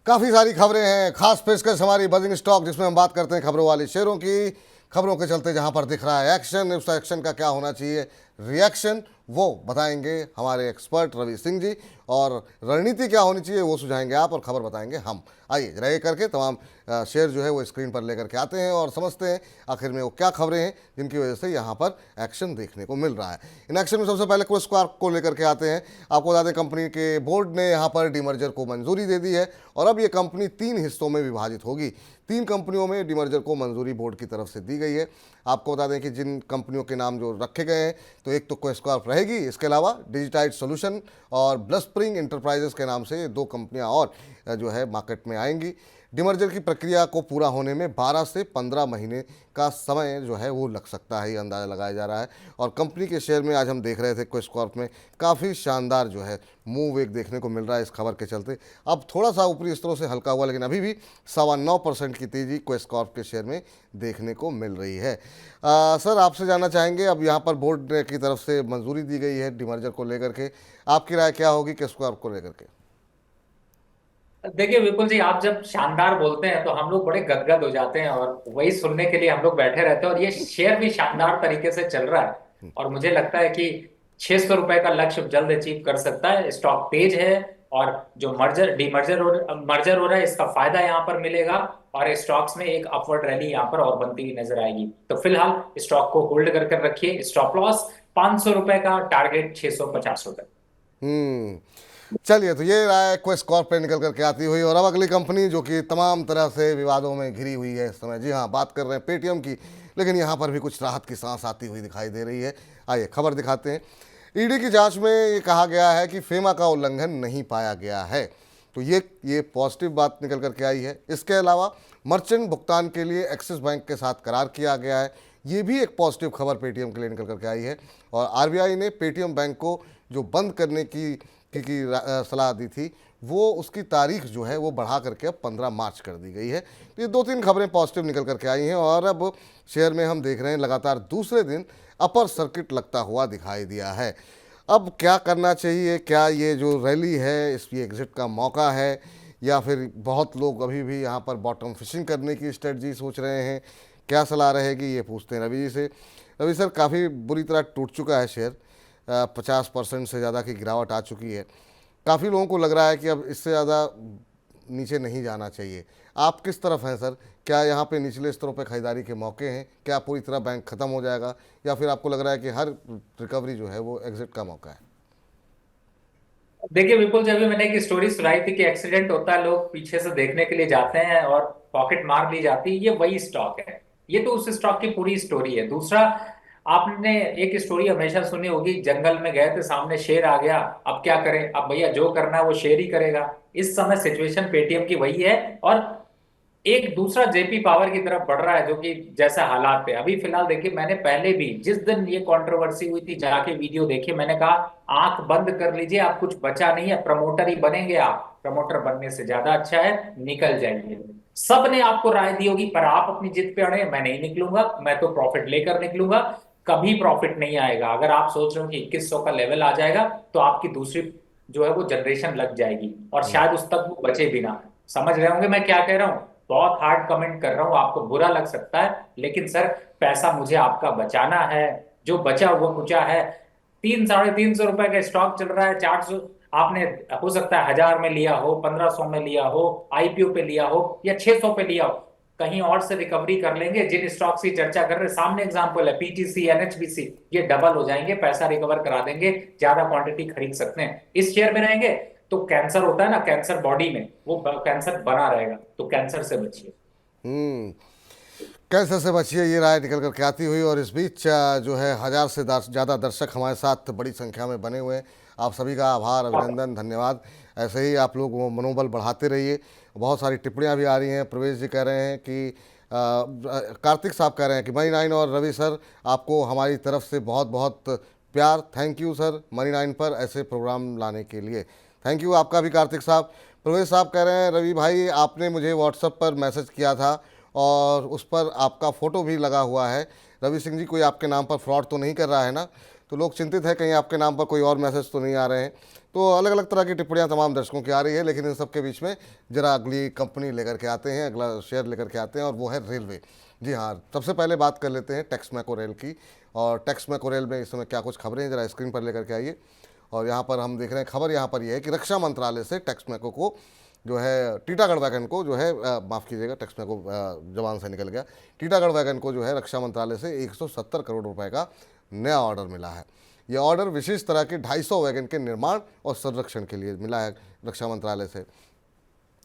काफ़ी सारी खबरें हैं, खास पेशकश हमारी बजिंग स्टॉक, जिसमें हम बात करते हैं खबरों वाली शेयरों की। खबरों के चलते जहां पर दिख रहा है एक्शन, उस एक्शन का क्या होना चाहिए रिएक्शन, वो बताएंगे हमारे एक्सपर्ट रवि सिंह जी। और रणनीति क्या होनी चाहिए वो सुझाएंगे आप, और खबर बताएंगे हम। आइए जरा ये करके तमाम शेयर जो है वो स्क्रीन पर लेकर के आते हैं और समझते हैं आखिर में वो क्या खबरें हैं जिनकी वजह से यहाँ पर एक्शन देखने को मिल रहा है। इन एक्शन में सबसे पहले क्विक स्कोर को लेकर के आते हैं। आपको बता दें कंपनी के बोर्ड ने यहाँ पर डीमर्जर को मंजूरी दे दी है और अब ये कंपनी 3 हिस्सों में विभाजित होगी। 3 कंपनियों में डीमर्जर को मंजूरी बोर्ड की तरफ से दी गई है। आपको बता दें कि जिन कंपनियों के नाम जो रखे गए हैं, तो एक तो क्वेस्कॉर्प रहेगी, इसके अलावा डिजिटाइड सॉल्यूशन और ब्लस्प्रिंग इंटरप्राइजेस के नाम से 2 कंपनियां और जो है मार्केट में आएंगी। डीमर्जर की प्रक्रिया को पूरा होने में 12 से 15 महीने का समय जो है वो लग सकता है, ये अंदाज़ा लगाया जा रहा है। और कंपनी के शेयर में आज हम देख रहे थे क्वेस्कॉर्प में काफ़ी शानदार जो है मूव एक देखने को मिल रहा है इस खबर के चलते। अब थोड़ा सा ऊपरी स्तरों से हल्का हुआ, लेकिन अभी भी 9.25% की तेज़ी क्वेस्कॉर्प के शेयर में देखने को मिल रही है। सर, आपसे जानना चाहेंगे, अब यहाँ पर बोर्ड की तरफ से मंजूरी दी गई है डीमर्जर को लेकर के, आपकी राय क्या होगी क्वेस्कॉर्प को लेकर के? देखिए विपुल जी, आप जब शानदार बोलते हैं तो हम लोग बड़े गदगद हो जाते हैं और वही सुनने के लिए हम लोग बैठे रहते हैं। और ये शेयर भी शानदार तरीके से चल रहा है और मुझे लगता है कि 600 रुपए का लक्ष्य जल्द अचीव कर सकता है। स्टॉक तेज है और जो मर्जर हो रहा है इसका फायदा यहाँ पर मिलेगा और स्टॉक्स में एक अपवर्ड रैली यहाँ पर और बनती हुई नजर आएगी। तो फिलहाल स्टॉक को होल्ड कर कर रखिए। स्टॉप लॉस 500 रुपए का, टारगेट 650 रुपए। चलिए, तो ये राय क्वेस्कॉर्प पे निकल करके आती हुई, और अब अगली कंपनी जो कि तमाम तरह से विवादों में घिरी हुई है इस समय। जी हाँ, बात कर रहे हैं पेटीएम की, लेकिन यहाँ पर भी कुछ राहत की सांस आती हुई दिखाई दे रही है। आइए खबर दिखाते हैं। ईडी की जांच में ये कहा गया है कि फेमा का उल्लंघन नहीं पाया गया है, तो ये पॉजिटिव बात निकल करके आई है। इसके अलावा मर्चेंट भुगतान के लिए एक्सिस बैंक के साथ करार किया गया है, ये भी एक पॉजिटिव खबर पेटीएम के लिए निकल करके आई है। और आरबीआई ने पेटीएम बैंक को जो बंद करने की सलाह दी थी, वो उसकी तारीख जो है वो बढ़ा करके अब 15 मार्च कर दी गई है। तो ये 2-3 खबरें पॉजिटिव निकल करके आई हैं और अब शेयर में हम देख रहे हैं लगातार दूसरे दिन अपर सर्किट लगता हुआ दिखाई दिया है। अब क्या करना चाहिए? क्या ये जो रैली है इसकी एग्जिट का मौका है, या फिर बहुत लोग अभी भी यहाँ पर बॉटम फिशिंग करने की स्ट्रेटजी सोच रहे हैं? क्या सलाह रहेगी, ये पूछते हैं रवि जी से। रवि सर, काफ़ी बुरी तरह टूट चुका है शेयर, 50% से ज़्यादा की गिरावट आ चुकी है। काफ़ी लोगों को लग रहा है कि अब इससे ज़्यादा नीचे नहीं जाना चाहिए। आप किस तरफ हैं सर? क्या यहाँ पे निचले स्तरों पे खरीदारी के मौके हैं? क्या पूरी तरह बैंक ख़त्म हो जाएगा, या फिर आपको लग रहा है कि हर रिकवरी जो है वो एग्जिट का मौका है? देखिए विपुल, जब भी मैंने एक स्टोरी सुनाई थी कि एक्सीडेंट होता है, लोग पीछे से देखने के लिए जाते हैं और पॉकेट मार ली जाती है, ये वही स्टॉक है। ये तो उस स्टॉक की पूरी स्टोरी है। दूसरा, आपने एक स्टोरी हमेशा सुनी होगी, जंगल में गए थे, सामने शेर आ गया, अब क्या करें? अब भैया जो करना है वो शेर ही करेगा। इस समय सिचुएशन पेटीएम की वही है और एक दूसरा जेपी पावर की तरफ बढ़ रहा है, जो कि जैसा हालात पे अभी फिलहाल देखिए, मैंने पहले भी जिस दिन ये कंट्रोवर्सी हुई थी जाके वीडियो देखी, मैंने कहा आंख बंद कर लीजिए, आप कुछ बचा नहीं है, प्रमोटर ही बनेंगे आप। प्रमोटर बनने से ज्यादा अच्छा है निकल जाइए। सब ने आपको राय दी होगी, पर आप अपनी जिद पे अड़े, मैं नहीं निकलूंगा, मैं तो प्रॉफिट लेकर निकलूंगा। कभी प्रॉफिट नहीं आएगा। अगर आप सोच रहे हो कि 2100 का लेवल आ जाएगा तो आपकी दूसरी जो है वो जनरेशन लग जाएगी और शायद उस तक वो बचे भी ना। समझ रहे होंगे मैं क्या कह रहा हूं? बहुत हार्ड कमेंट कर रहा हूं, आपको बुरा लग सकता है, लेकिन सर पैसा मुझे आपका बचाना है। जो बचा वो कुचा है। 300-350 रुपए का स्टॉक चल रहा है, 400। आपने हो सकता है 1000 में लिया हो, 1500 में लिया हो, आईपीओ पे लिया हो या 600 पे लिया हो, कहीं और से रिकवरी कर लेंगे। जिन स्टॉक्स की चर्चा कर रहे सामने एग्जांपल है पीटीसी, एनएचबीसी, ये डबल हो जाएंगे, पैसा रिकवर करा देंगे, ज्यादा क्वांटिटी खरीद सकते हैं। इस शेयर में रहेंगे तो कैंसर होता है ना, कैंसर बॉडी में, वो कैंसर बना रहेगा, तो कैंसर से बचिए। हम्म कैंसर से बचिए, ये राय निकल कर के आती हुई, और इस बीच जो है 1000 से ज़्यादा दर्शक हमारे साथ बड़ी संख्या में बने हुए हैं। आप सभी का आभार, अभिनंदन, धन्यवाद। ऐसे ही आप लोग वो मनोबल बढ़ाते रहिए। बहुत सारी टिप्पणियां भी आ रही हैं। प्रवेश जी कह रहे हैं कि कार्तिक साहब कह रहे हैं कि मनी 9 और रवि सर, आपको हमारी तरफ से बहुत बहुत प्यार। थैंक यू सर, मनी 9 पर ऐसे प्रोग्राम लाने के लिए। थैंक यू आपका भी कार्तिक साहब। प्रवेश साहब कह रहे हैं, रवि भाई आपने मुझे व्हाट्सएप पर मैसेज किया था और उस पर आपका फ़ोटो भी लगा हुआ है। रवि सिंह जी, कोई आपके नाम पर फ्रॉड तो नहीं कर रहा है ना? तो लोग चिंतित है कहीं आपके नाम पर कोई और मैसेज तो नहीं आ रहे हैं। तो अलग अलग तरह की टिप्पणियां तमाम दर्शकों की आ रही है, लेकिन इन सब के बीच में जरा अगली कंपनी लेकर के आते हैं, अगला शेयर लेकर के आते हैं, और वो है रेलवे। जी हाँ, सबसे पहले बात कर लेते हैं टेक्समैको रेल की। और टेक्समैको रेल में इस समय क्या कुछ खबरें हैं, जरा स्क्रीन पर लेकर के आइए। और यहाँ पर हम देख रहे हैं खबर, यहाँ पर यह है कि रक्षा मंत्रालय से टेक्समैको को जो है टीटागढ़ वैगन को जो है माफ़ कीजिएगा, टेक्समैको जवान से निकल गया, टीटागढ़ वैगन को जो है रक्षा मंत्रालय से 170 करोड़ रुपए का नया ऑर्डर मिला है। यह ऑर्डर विशेष तरह के 250 वैगन के निर्माण और संरक्षण के लिए मिला है रक्षा मंत्रालय से।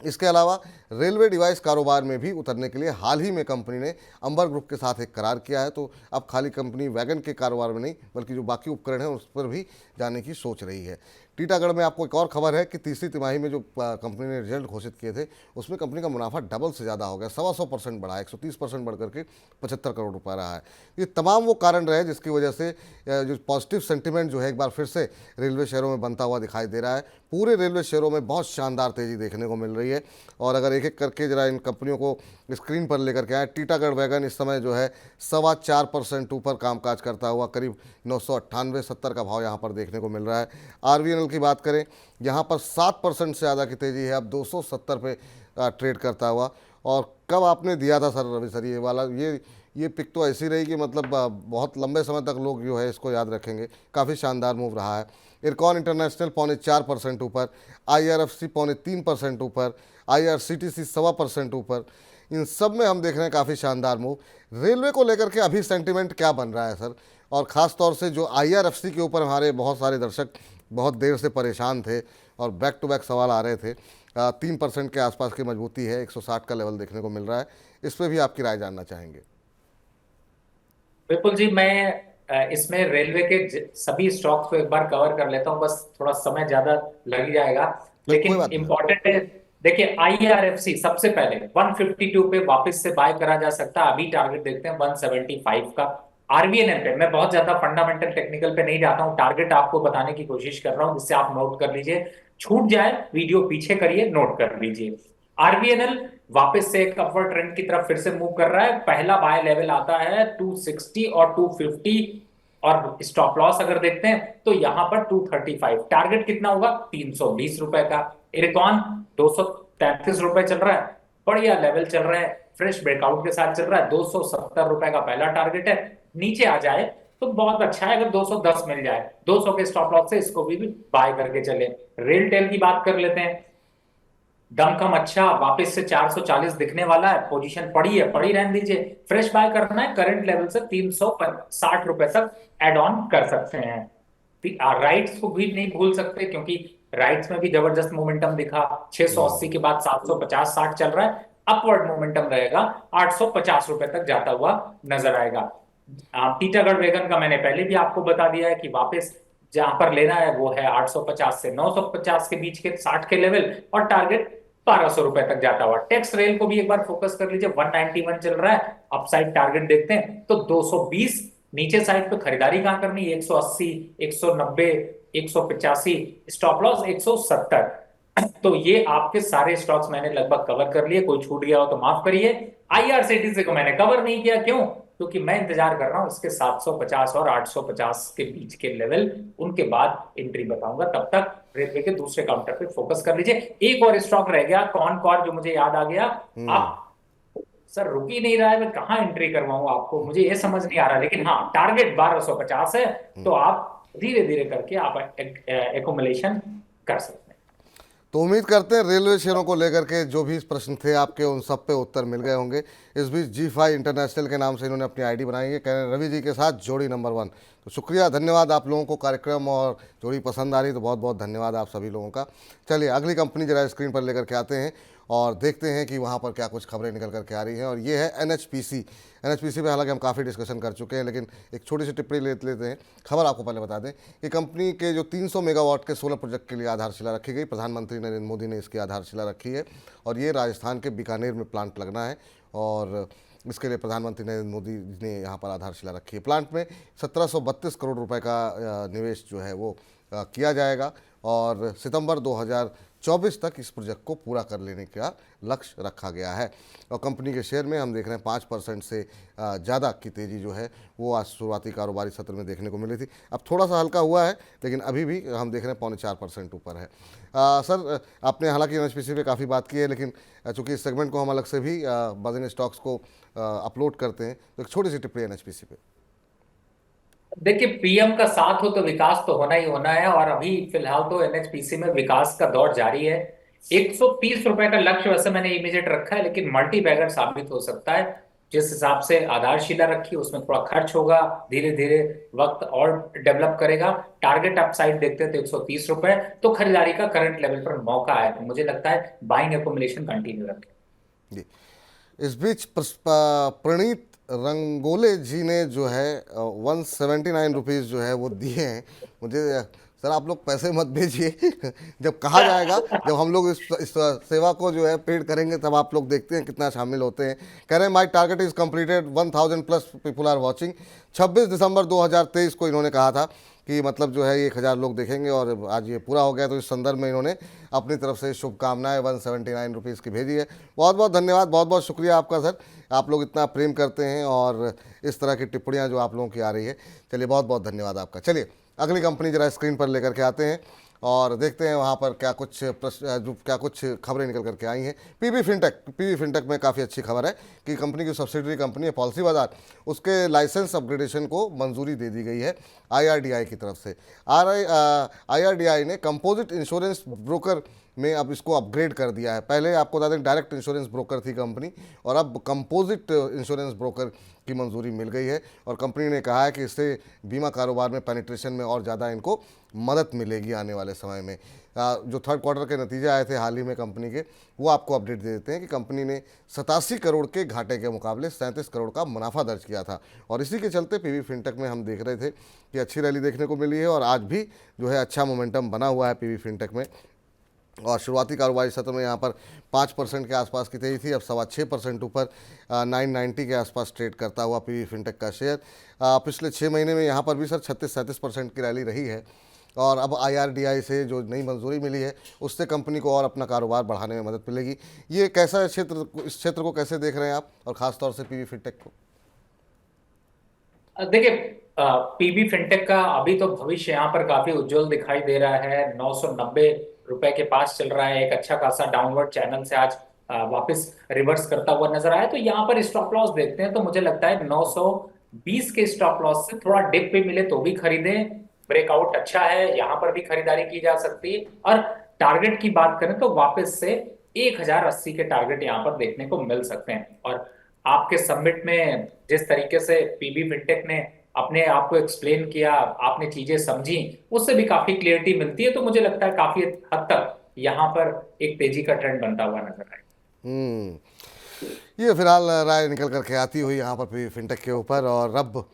इसके अलावा रेलवे डिवाइस कारोबार में भी उतरने के लिए हाल ही में कंपनी ने अंबर ग्रुप के साथ एक करार किया है। तो अब खाली कंपनी वैगन के कारोबार में नहीं, बल्कि जो बाकी उपकरण हैं उस पर भी जाने की सोच रही है। टीटागढ़ में आपको एक और खबर है कि तीसरी तिमाही में जो कंपनी ने रिजल्ट घोषित किए थे, उसमें कंपनी का मुनाफा डबल से ज़्यादा हो गया, 125% बढ़ा, 130% बढ़ करके 75 करोड़ रुपये रहा है। ये तमाम वो कारण रहे जिसकी वजह से जो पॉजिटिव सेंटिमेंट जो है एक बार फिर से रेलवे शेयरों में बनता हुआ दिखाई दे रहा है। पूरे रेलवे शेयरों में बहुत शानदार तेज़ी देखने को मिल रही है। और अगर एक एक करके जरा इन कंपनियों को स्क्रीन पर लेकर के आए, टीटागढ़ वैगन इस समय जो है 4.25% ऊपर कामकाज करता हुआ करीब 998-70 का भाव यहाँ पर देखने को मिल रहा है। आरवीएनएल की बात करें, यहाँ पर 7% से ज़्यादा की तेज़ी है, अब 270 पे ट्रेड करता हुआ। और कब आपने दिया था सर रवि सर ये वाला, ये पिक तो ऐसी रही कि मतलब बहुत लंबे समय तक लोग जो है इसको याद रखेंगे। काफ़ी शानदार मूव रहा है। इरकॉन इंटरनेशनल 4.25% ऊपर, IRFC 3.25% ऊपर, IRCTC 1.25% ऊपर। इन सब में हम देख रहे हैं काफ़ी शानदार मूव। रेलवे को लेकर के अभी सेंटिमेंट क्या बन रहा है सर? और ख़ास तौर से जो IRFC के ऊपर हमारे बहुत सारे दर्शक बहुत देर से परेशान थे और बैक टू बैक सवाल आ रहे थे, 3% के आसपास की मजबूती है, 160 का लेवल देखने को मिल रहा है। इस पर भी आपकी राय जानना चाहेंगे। विपुल जी, मैं इसमें रेलवे के सभी स्टॉक्स को एक बार कवर कर लेता हूँ, बस थोड़ा समय ज्यादा लग ही जाएगा, नहीं, लेकिन कोई बात नहीं। इंपॉर्टेंट है। देखिए, IRFC सबसे पहले 152 पे वापस से बाय करा जा सकता है, अभी टारगेट देखते हैं 175 का। आरबीएनएल पे मैं बहुत ज्यादा फंडामेंटल टेक्निकल पे नहीं जाता हूँ, टारगेट आपको बताने की कोशिश कर रहा हूँ जिससे आप नोट कर लीजिए, छूट जाए वीडियो पीछे करिए, नोट कर लीजिए। आरबीएनएल वापस से एक अपवर्ड ट्रेंड की तरफ फिर से मूव कर रहा है। पहला बाय लेवल आता है 260 और 250, और स्टॉप लॉस अगर देखते हैं तो यहां पर 235। टारगेट कितना होगा? 320 रुपए का। इरकॉन 233 रुपए चल रहा है, बढ़िया लेवल चल रहा है, फ्रेश ब्रेकआउट के साथ चल रहा है। 270 रुपए का पहला टारगेट है, नीचे आ जाए तो बहुत अच्छा है, अगर 210 मिल जाए 200 के स्टॉप लॉस से इसको भी बाय करके चले। रेल टेल की बात कर लेते हैं, दमखम अच्छा, वापस से 440 दिखने वाला है, पोजीशन पड़ी है, पड़ी रहने दीजिए। फ्रेश बाय करना है करंट लेवल से 360 रुपए तक एड ऑन कर सकते हैं। राइट्स को भी नहीं भूल सकते, क्योंकि राइट्स में भी जबरदस्त मोमेंटम दिखा। 680 के बाद 750-60 चल रहा है, अपवर्ड मोमेंटम रहेगा, 850 रुपए तक जाता हुआ नजर आएगा। टीटागढ़ वैगन का मैंने पहले भी आपको बता दिया है कि वापस जहां पर लेना है वो है 850 से 950 के बीच के 60 के लेवल, और टारगेट 1200 रुपए तक जाता हुआ। टेक्स रेल को भी एक बार फोकस कर लीजिए, 191 चल रहा है, अपसाइड टारगेट देखते हैं तो 220। नीचे साइड पे खरीदारी कहां करनी? 180, 190, 185, स्टॉप लॉस 170। तो ये आपके सारे स्टॉक्स मैंने लगभग कवर कर लिए, कोई छूट गया हो तो माफ करिए। IRCTC को मैंने कवर नहीं किया, क्यों? क्योंकि मैं इंतजार कर रहा हूं इसके 750 और 850 के बीच के लेवल, उनके बाद एंट्री बताऊंगा। तब तक रेलवे के दूसरे काउंटर पे फोकस कर लीजिए। एक और स्टॉक रह गया कौन कौन, जो मुझे याद आ गया। आप सर रुक ही नहीं रहा है, मैं कहाँ एंट्री करवाऊं आपको, मुझे ये समझ नहीं आ रहा, लेकिन हाँ टारगेट 1250 है, तो आप धीरे धीरे करके आप एकोमुलेशन कर सकते हैं। तो उम्मीद करते हैं रेलवे शेयरों को लेकर के जो भी प्रश्न थे आपके, उन सब पे उत्तर मिल गए होंगे। इस बीच G5 इंटरनेशनल के नाम से इन्होंने अपनी आईडी बनाई है, कह रहे हैं रवि जी के साथ जोड़ी नंबर 1। तो शुक्रिया, धन्यवाद आप लोगों को, कार्यक्रम और जोड़ी पसंद आ रही तो बहुत बहुत धन्यवाद आप सभी लोगों का। चलिए अगली कंपनी जरा स्क्रीन पर लेकर के आते हैं और देखते हैं कि वहाँ पर क्या कुछ खबरें निकल करके आ रही हैं। और ये है NHPC। NHPC पे हालांकि हम काफ़ी डिस्कशन कर चुके हैं, लेकिन एक छोटी सी टिप्पणी लेते हैं। खबर आपको पहले बता दें कि कंपनी के जो 300 मेगावाट के सोलर प्रोजेक्ट के लिए आधारशिला रखी गई, प्रधानमंत्री नरेंद्र मोदी ने इसकी आधारशिला रखी है। और ये राजस्थान के बीकानेर में प्लांट लगना है, और इसके लिए प्रधानमंत्री नरेंद्र मोदी ने यहाँ पर आधारशिला रखी है। प्लांट में 1732 करोड़ रुपए का निवेश जो है वो किया जाएगा, और सितंबर 2024 तक इस प्रोजेक्ट को पूरा कर लेने का लक्ष्य रखा गया है। और कंपनी के शेयर में हम देख रहे हैं 5% से ज़्यादा की तेज़ी जो है वो आज शुरुआती कारोबारी सत्र में देखने को मिली थी। अब थोड़ा सा हल्का हुआ है, लेकिन अभी भी हम देख रहे हैं 3.25% ऊपर है। सर, आपने हालांकि एनएचपीसी पे काफ़ी बात की है, लेकिन चूंकि इस सेगमेंट को हम अलग से भी बजन स्टॉक्स को अपलोड करते हैं, तो एक छोटी सी टिप्पणी एनएचपीसी पे। देखिए, पीएम का साथ हो तो विकास तो होना ही होना है, और अभी फिलहाल तो एनएचपीसी में विकास का दौर जारी है। 130 रुपए का लक्ष्य वैसे मैंने इमीडिएट रखा है, लेकिन मल्टी बैगर साबित हो सकता है। जिस हिसाब से आधारशिला रखी उसमें थोड़ा खर्च होगा, धीरे धीरे वक्त और डेवलप करेगा। टारगेट अपसाइड देखते हैं तो 130 रुपए, तो खरीदारी का करंट लेवल पर मौका है, तो मुझे लगता है बाइंग एकोमुलेशन कंटिन्यू रखें। जी, इस बीच प्रणीत रंगोले जी ने जो है 179 रुपीज़ जो है वो दिए हैं मुझे। सर, आप लोग पैसे मत भेजिए। जब कहा जाएगा, जब हम लोग इस सेवा को जो है पेड करेंगे, तब आप लोग देखते हैं कितना शामिल होते हैं। कह रहे हैं my target is completed, 1000+ people are watching. 26 दिसंबर 2023 को इन्होंने कहा था कि मतलब जो है 1000 लोग देखेंगे, और आज ये पूरा हो गया। तो इस संदर्भ में इन्होंने अपनी तरफ से शुभकामनाएं 179 रुपीज़ की भेजी है। बहुत बहुत धन्यवाद, बहुत बहुत शुक्रिया आपका सर। आप लोग इतना प्रेम करते हैं और इस तरह की टिप्पणियां जो आप लोगों की आ रही है, चलिए बहुत बहुत धन्यवाद आपका। चलिए अगली कंपनी जरा स्क्रीन पर लेकर के आते हैं और देखते हैं वहाँ पर क्या कुछ खबरें निकल करके आई हैं। पीबी फिनटेक में काफ़ी अच्छी खबर है कि कंपनी की सब्सिडरी कंपनी है पॉलिसी बाजार, उसके लाइसेंस अपग्रेडेशन को मंजूरी दे दी गई है आईआरडीआई की तरफ से। आईआरडीआई ने कंपोजिट इंश्योरेंस ब्रोकर में अब इसको अपग्रेड कर दिया है। पहले आपको बता दें डायरेक्ट इंश्योरेंस ब्रोकर थी कंपनी, और अब कंपोजिट इंश्योरेंस ब्रोकर की मंजूरी मिल गई है। और कंपनी ने कहा है कि इससे बीमा कारोबार में पेनिट्रेशन में और ज़्यादा इनको मदद मिलेगी आने वाले समय में। जो थर्ड क्वार्टर के नतीजे आए थे हाल ही में कंपनी के, वो आपको अपडेट दे देते हैं कि कंपनी ने 87 करोड़ के घाटे के मुकाबले 37 करोड़ का मुनाफा दर्ज किया था। और इसी के चलते पीबी फिनटेक में हम देख रहे थे कि अच्छी रैली देखने को मिली है, और आज भी जो है अच्छा मोमेंटम बना हुआ है पीबी फिनटेक में। और शुरुआती कारोबारी सत्र में यहाँ पर 5% के आसपास की तेजी थी, अब 6.25% ऊपर 990 के आसपास ट्रेड करता हुआ पीबी फिनटेक का शेयर। पिछले 6 महीने में यहाँ पर भी सर 36-37% की रैली रही है। और अब आईआरडीआई से जो नई मंजूरी मिली है, उससे कंपनी को और अपना कारोबार बढ़ाने में मदद मिलेगी। ये कैसा क्षेत्र, इस क्षेत्र को कैसे देख रहे हैं आप, और ख़ासतौर से पीबी फिनटेक को? देखिए, पीबी फिनटेक का अभी तो भविष्य यहाँ पर काफी उज्जवल दिखाई दे रहा है। 990 रुपए के पास चल रहा है, एक अच्छा खासा डाउनवर्ड चैनल से आज वापस रिवर्स करता हुआ नजर आया। तो यहाँ पर स्टॉप लॉस देखते हैं तो मुझे लगता है 920 के स्टॉप लॉस से थोड़ा डिप पे मिले तो भी खरीदें। ब्रेकआउट अच्छा है, यहाँ पर भी खरीदारी की जा सकती है। और टारगेट की बात करें तो वापस से 1080 के टारगेट यहाँ पर देखने को मिल सकते हैं। और आपके सबमिट में जिस तरीके से पीबी फिनटेक ने अपने आप को एक्सप्लेन किया, आपने चीजें समझी, उससे भी काफी क्लियरिटी मिलती है। तो मुझे लगता है काफी हद तक यहाँ पर एक तेजी का ट्रेंड बनता हुआ नजर आएगा। ये फिलहाल राय निकल करके आती हुई यहाँ पर पीबी फिनटेक के ऊपर। और अब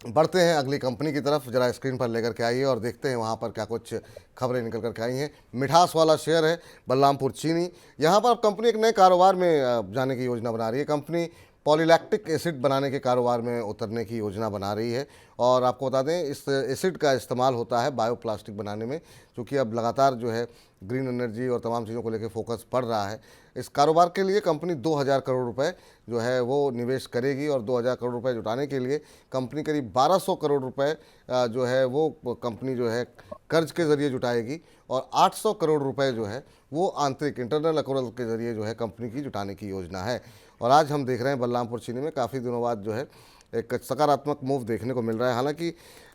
बढ़ते हैं अगली कंपनी की तरफ, जरा स्क्रीन पर लेकर के आइए और देखते हैं वहाँ पर क्या कुछ खबरें निकल करके आई हैं। मिठास वाला शेयर है बलरामपुर चीनी। यहाँ पर अब कंपनी एक नए कारोबार में जाने की योजना बना रही है। कंपनी पॉलीलैक्टिक एसिड बनाने के कारोबार में उतरने की योजना बना रही है। और आपको बता दें इस एसिड का इस्तेमाल होता है बायोप्लास्टिक बनाने में, क्योंकि अब लगातार जो है ग्रीन एनर्जी और तमाम चीज़ों को लेकर फोकस बढ़ रहा है। इस कारोबार के लिए कंपनी 2000 करोड़ रुपए जो है वो निवेश करेगी, और 2000 करोड़ रुपए जुटाने के लिए कंपनी करीब 1200 करोड़ रुपए जो है वो कंपनी जो है कर्ज के ज़रिए जुटाएगी, और 800 करोड़ रुपए जो है वो आंतरिक इंटरनल अक्रूवल के ज़रिए जो है कंपनी की जुटाने की योजना है। और आज हम देख रहे हैं बलरामपुर चीनी में काफ़ी दिनों बाद जो है एक सकारात्मक मूव देखने को मिल रहा है। हालांकि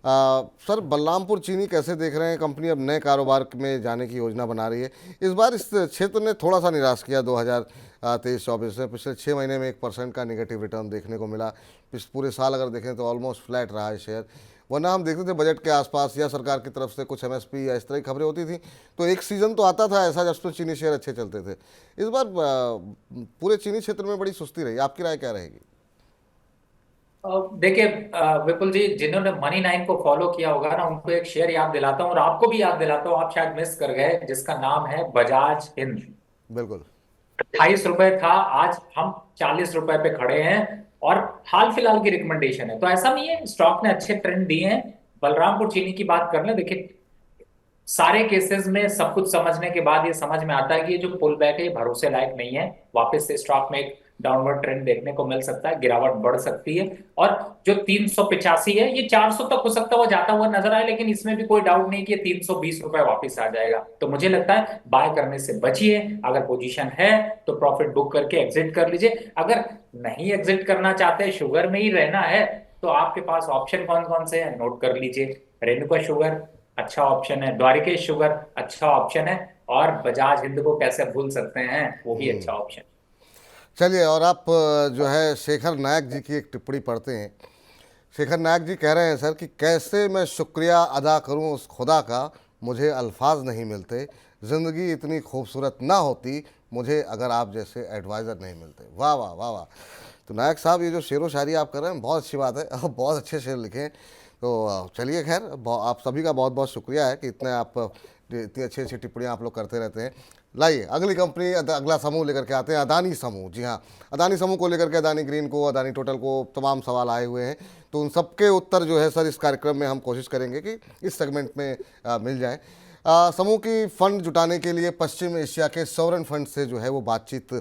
सर, बलरामपुर चीनी कैसे देख रहे हैं? कंपनी अब नए कारोबार में जाने की योजना बना रही है। इस बार इस क्षेत्र ने थोड़ा सा निराश किया 2023-24 में। पिछले 6 महीने में 1% का नेगेटिव रिटर्न देखने को मिला। पूरे साल अगर देखें तो ऑलमोस्ट फ्लैट रहा है शेयर। वरना हम देखते थे बजट के आसपास या सरकार की तरफ से कुछ एमएसपी या इस तरह की खबरें होती थी, तो एक सीज़न तो आता था ऐसा जब चीनी शेयर अच्छे चलते थे। इस बार पूरे चीनी क्षेत्र में बड़ी सुस्ती रही। आपकी राय क्या रहेगी? देखिए, विपुल जी, जिन्होंने मनी 9 को फॉलो किया होगा ना, उनको एक शेयर याद दिलाता हूँ और आपको भी याद दिलाता हूँ, आप शायद मिस कर गए, जिसका नाम है बजाज हिंद। बिल्कुल। 28 रुपए था, आज हम 40 रुपए पे खड़े हैं। और हाल फिलहाल की रिकमेंडेशन है, तो ऐसा नहीं है, स्टॉक ने अच्छे ट्रेंड दिए हैं। बलरामपुर चीनी की बात कर लें, देखिए सारे केसेस में सब कुछ समझने के बाद ये समझ में आता है कि ये जो पुल बैक है ये भरोसे लायक नहीं है। वापस से स्टॉक में एक डाउनवर्ड ट्रेंड देखने को मिल सकता है, गिरावट बढ़ सकती है। और जो 385 है ये 400 तक हो सकता है वो जाता हुआ नजर आए, लेकिन इसमें भी कोई डाउट नहीं कि ये 320 रुपए वापस आ जाएगा। तो मुझे लगता है बाय करने से बचिए। अगर पोजीशन है तो प्रॉफिट बुक करके एग्जिट कर लीजिए। अगर नहीं एग्जिट करना चाहते, शुगर में ही रहना है, तो आपके पास ऑप्शन कौन कौन से हैं नोट कर लीजिए। रेणुका शुगर अच्छा ऑप्शन है, द्वारिकेश शुगर अच्छा ऑप्शन है, और बजाज हिंद को कैसे भूल सकते हैं, वो भी अच्छा ऑप्शन। चलिए, और आप जो है शेखर नायक जी की एक टिप्पणी पढ़ते हैं। शेखर नायक जी कह रहे हैं सर कि कैसे मैं शुक्रिया अदा करूं उस खुदा का, मुझे अल्फाज नहीं मिलते। ज़िंदगी इतनी खूबसूरत ना होती मुझे अगर आप जैसे एडवाइज़र नहीं मिलते। वाह वाह वाह वाह। तो नायक साहब, ये जो शेरो शायरी आप कर रहे हैं बहुत अच्छी बात है, और बहुत अच्छे शेर लिखे हैं। तो चलिए, खैर आप सभी का बहुत बहुत शुक्रिया है कि इतने आप इतनी अच्छी अच्छी टिप्पणियाँ आप लोग करते रहते हैं। लाइए अगली कंपनी, अगला समूह लेकर के आते हैं, अदानी समूह। जी हाँ, अदानी समूह को लेकर के अदानी ग्रीन को, अदानी टोटल को तमाम सवाल आए हुए हैं। तो उन सबके उत्तर जो है सर इस कार्यक्रम में हम कोशिश करेंगे कि इस सेगमेंट में मिल जाए। समूह की फंड जुटाने के लिए पश्चिम एशिया के सॉवरेन फंड से जो है वो बातचीत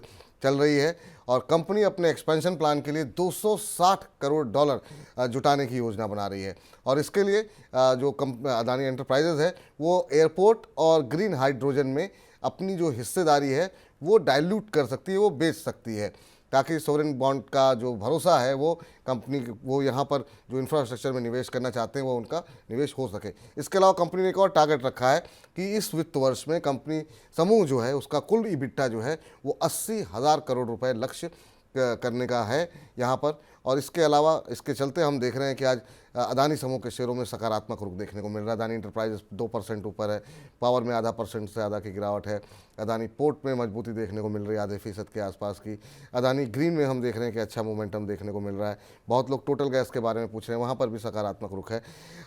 चल रही है, और कंपनी अपने एक्सपेंशन प्लान के लिए 260 करोड़ डॉलर जुटाने की योजना बना रही है। और इसके लिए जो अदानी एंटरप्राइजेज है वो एयरपोर्ट और ग्रीन हाइड्रोजन में अपनी जो हिस्सेदारी है वो डाइल्यूट कर सकती है, वो बेच सकती है, ताकि सोवरेन बॉन्ड का जो भरोसा है वो कंपनी, वो यहाँ पर जो इंफ्रास्ट्रक्चर में निवेश करना चाहते हैं वो उनका निवेश हो सके। इसके अलावा कंपनी ने एक और टारगेट रखा है कि इस वित्त वर्ष में कंपनी समूह जो है उसका कुल ईबिट्टा जो है वो 80,000 करोड़ रुपए लक्ष्य करने का है यहाँ पर। और इसके अलावा इसके चलते हम देख रहे हैं कि आज अदानी समूह के शेयरों में सकारात्मक रुख देखने को मिल रहा है। अदानी इंटरप्राइजेस 2% ऊपर है, पावर में % से ज़्यादा की गिरावट है। अदानी पोर्ट में मजबूती देखने को मिल रही है, ½ के आसपास की। अदानी ग्रीन में हम देख रहे हैं कि अच्छा मोमेंटम देखने को मिल रहा है। बहुत लोग टोटल गैस के बारे में पूछ रहे हैं, वहाँ पर भी सकारात्मक रुख है।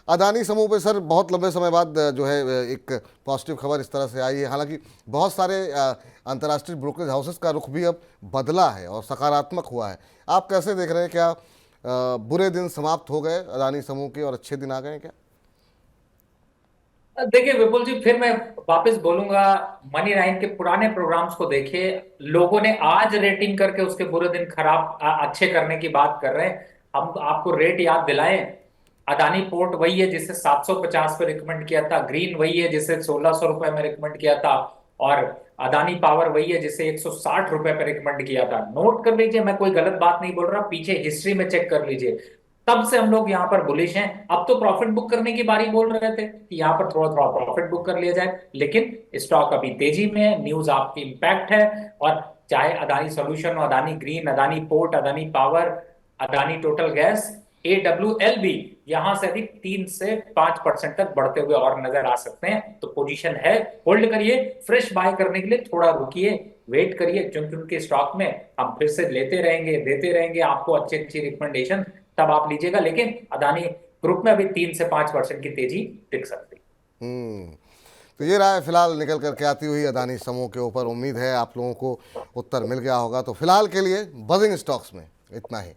अदानी समूह पे सर बहुत लंबे समय बाद जो है एक पॉजिटिव खबर इस तरह से आई है। हालांकि बहुत सारे अंतर्राष्ट्रीय ब्रोकरेज हाउसेस का रुख भी अब बदला है और सकारात्मक हुआ है। आप कैसे देख रहे हैं? क्या बुरे दिन समाप्त हो गए अदानी समूह के और अच्छे दिन आ गए क्या? देखिए विपुल जी, फिर मैं वापस बोलूंगा, मनी नाइन के पुराने प्रोग्राम्स को देखिए। लोगों ने आज रेटिंग करके उसके बुरे दिन खराब अच्छे करने की बात कर रहे हैं। हम आपको रेट याद दिलाएं। अदानी पोर्ट वही है जिसे 750 पे रिकमेंड किया था, ग्रीन वही है जिसे 1600 रुपए में रिकमेंड किया था, और अदानी पावर वही है जिसे 160 रुपए पे रिकमेंड किया था। नोट कर लीजिए, मैं कोई गलत बात नहीं बोल रहा, पीछे हिस्ट्री में चेक कर लीजिए। तब से हम लोग यहाँ पर बुलिश हैं। अब तो प्रॉफिट बुक करने की बारी बोल रहे थे कि यहाँ पर थोड़ा थोड़ा प्रॉफिट बुक कर लिया जाए, लेकिन स्टॉक अभी तेजी में है, न्यूज आपकी इंपैक्ट है। और चाहे Adani solution, Adani green, Adani port, Adani power, Adani total gas, AWL भी यहां से अधिक 3 से 5% तक बढ़ते हुए और नजर आ सकते हैं। तो पोजीशन है, होल्ड करिए। फ्रेश बाय करने के लिए थोड़ा रुकिए, वेट करिए, क्योंकि उनके स्टॉक में हम फिर से लेते रहेंगे, देते रहेंगे आपको अच्छी अच्छी रिकमेंडेशन, तब आप लीजिएगा। लेकिन अदानी ग्रुप में अभी 3 से 5% की तेजी दिख सकती है। तो ये रहा है फिलहाल निकल करके आती हुई अदानी समूह के ऊपर। उम्मीद है आप लोगों को उत्तर मिल गया होगा। तो फिलहाल के लिए बजिंग स्टॉक्स में इतना ही।